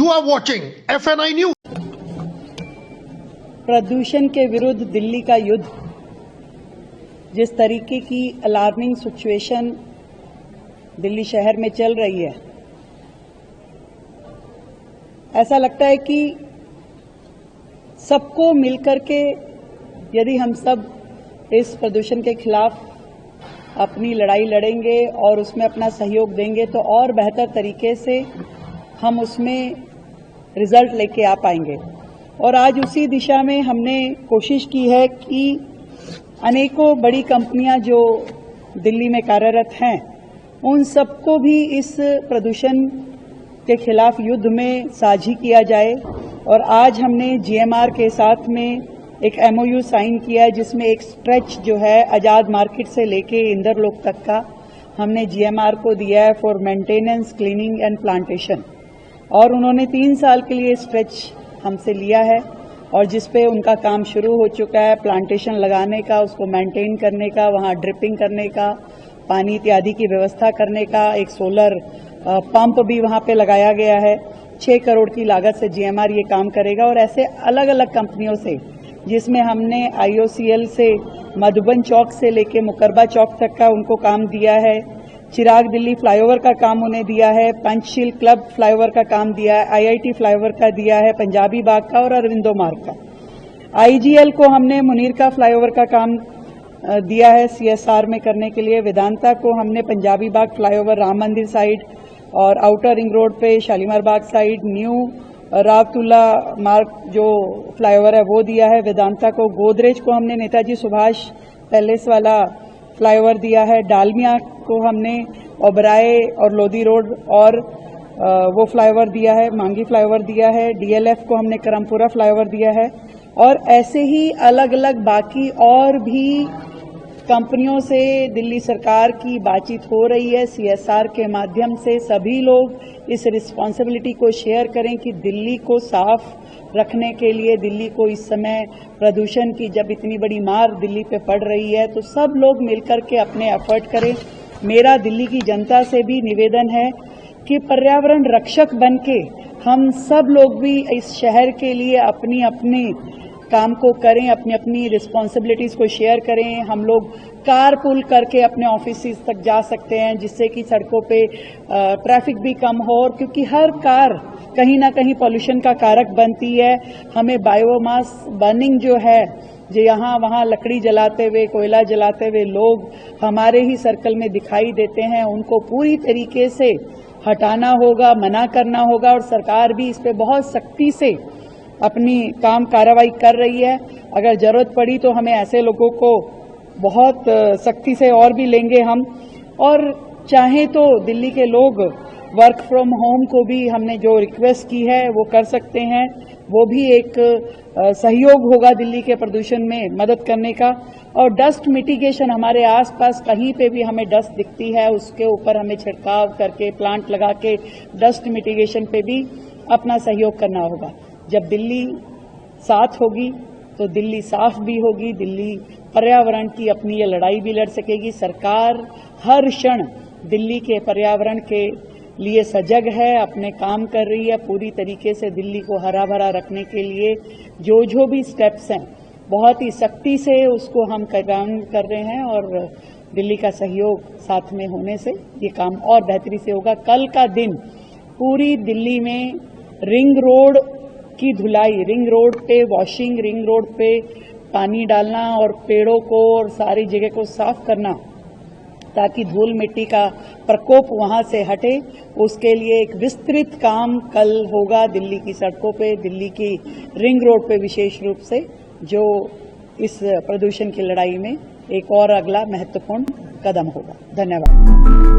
You are watching FNI News. प्रदूषण के विरुद्ध दिल्ली का युद्ध, जिस तरीके की अलार्मिंग सिचुएशन दिल्ली शहर में चल रही है, ऐसा लगता है कि सबको मिलकर के यदि हम सब इस प्रदूषण के खिलाफ अपनी लड़ाई लड़ेंगे और उसमें अपना सहयोग देंगे तो और बेहतर तरीके से हम उसमें रिजल्ट लेके आ पाएंगे। और आज उसी दिशा में हमने कोशिश की है कि अनेकों बड़ी कंपनियां जो दिल्ली में कार्यरत हैं, उन सबको भी इस प्रदूषण के खिलाफ युद्ध में साझी किया जाए। और आज हमने जीएमआर के साथ में एक एमओयू साइन किया है, जिसमें एक स्ट्रेच जो है आजाद मार्केट से लेके इंदरलोक तक का हमने जीएमआर को दिया है for maintenance, cleaning and plantation. और उन्होंने 3 साल के लिए स्ट्रेच हमसे लिया है और जिसपे उनका काम शुरू हो चुका है, प्लांटेशन लगाने का, उसको मेंटेन करने का, वहाँ ड्रिपिंग करने का, पानी इत्यादि की व्यवस्था करने का, एक सोलर पंप भी वहाँ पे लगाया गया है। 6 करोड़ की लागत से जीएमआर ये काम करेगा। और ऐसे अलग अलग कंपनियों से, जिसमें हमने आईओसीएल से मधुबन चौक से लेके मुकरबा चौक तक का उनको काम दिया है, चिराग दिल्ली फ्लाईओवर का काम उन्हें दिया है, पंचशील क्लब फ्लाईओवर का काम दिया है, आईआईटी फ्लाईओवर का दिया है, पंजाबी बाग का और अरविंदो मार्ग का। आईजीएल को हमने मुनीर का फ्लाईओवर का काम दिया है सीएसआर में करने के लिए। वेदांता को हमने पंजाबी बाग फ्लाईओवर, राम मंदिर साइड और आउटर रिंग रोड पे शालीमार बाग साइड, न्यू रावतुल्ला मार्ग जो फ्लाईओवर है वो दिया है वेदांता को। गोदरेज को हमने नेताजी सुभाष पैलेस वाला फ्लाईओवर दिया है। डालमिया को हमने ओबराय और लोधी रोड और वो फ्लाईओवर दिया है, मांगी फ्लाईओवर दिया है। डीएलएफ को हमने करमपुरा फ्लाईओवर दिया है। और ऐसे ही अलग अलग बाकी और भी कंपनियों से दिल्ली सरकार की बातचीत हो रही है। सीएसआर के माध्यम से सभी लोग इस रिस्पॉन्सिबिलिटी को शेयर करें कि दिल्ली को साफ रखने के लिए, दिल्ली को इस समय प्रदूषण की जब इतनी बड़ी मार दिल्ली पे पड़ रही है, तो सब लोग मिलकर के अपने एफर्ट करें। मेरा दिल्ली की जनता से भी निवेदन है कि पर्यावरण रक्षक बनके हम सब लोग भी इस शहर के लिए अपनी अपनी काम को करें, अपनी अपनी रिस्पॉन्सिबिलिटीज को शेयर करें। हम लोग कार पुल करके अपने ऑफिस तक जा सकते हैं, जिससे कि सड़कों पे ट्रैफिक भी कम हो। और क्योंकि हर कार कहीं ना कहीं पॉल्यूशन का कारक बनती है, हमें बायोमास बर्निंग जो है, जो यहाँ वहाँ लकड़ी जलाते हुए, कोयला जलाते हुए लोग हमारे ही सर्कल में दिखाई देते हैं, उनको पूरी तरीके से हटाना होगा, मना करना होगा। और सरकार भी इस पे बहुत सख्ती से अपनी काम कार्रवाई कर रही है। अगर जरूरत पड़ी तो हमें ऐसे लोगों को बहुत सख्ती से और भी लेंगे हम। और चाहे तो दिल्ली के लोग वर्क फ्रॉम होम को भी हमने जो रिक्वेस्ट की है वो कर सकते हैं, वो भी एक सहयोग होगा दिल्ली के प्रदूषण में मदद करने का। और डस्ट मिटिगेशन, हमारे आसपास कहीं पे भी हमें डस्ट दिखती है, उसके ऊपर हमें छिड़काव करके, प्लांट लगा के डस्ट मिटिगेशन पे भी अपना सहयोग करना होगा। जब दिल्ली साथ होगी तो दिल्ली साफ भी होगी, दिल्ली पर्यावरण की अपनी ये लड़ाई भी लड़ सकेगी। सरकार हर क्षण दिल्ली के पर्यावरण के लिए सजग है, अपने काम कर रही है पूरी तरीके से। दिल्ली को हरा भरा रखने के लिए जो भी स्टेप्स हैं, बहुत ही सख्ती से उसको हम काम कर रहे हैं। और दिल्ली का सहयोग साथ में होने से ये काम और बेहतरी से होगा। कल का दिन पूरी दिल्ली में रिंग रोड की धुलाई, रिंग रोड पे वॉशिंग, रिंग रोड पे पानी डालना और पेड़ों को और सारी जगह को साफ करना, ताकि धूल मिट्टी का प्रकोप वहां से हटे, उसके लिए एक विस्तृत काम कल होगा दिल्ली की सड़कों पे, दिल्ली की रिंग रोड पे विशेष रूप से, जो इस प्रदूषण की लड़ाई में एक और अगला महत्वपूर्ण कदम होगा। धन्यवाद।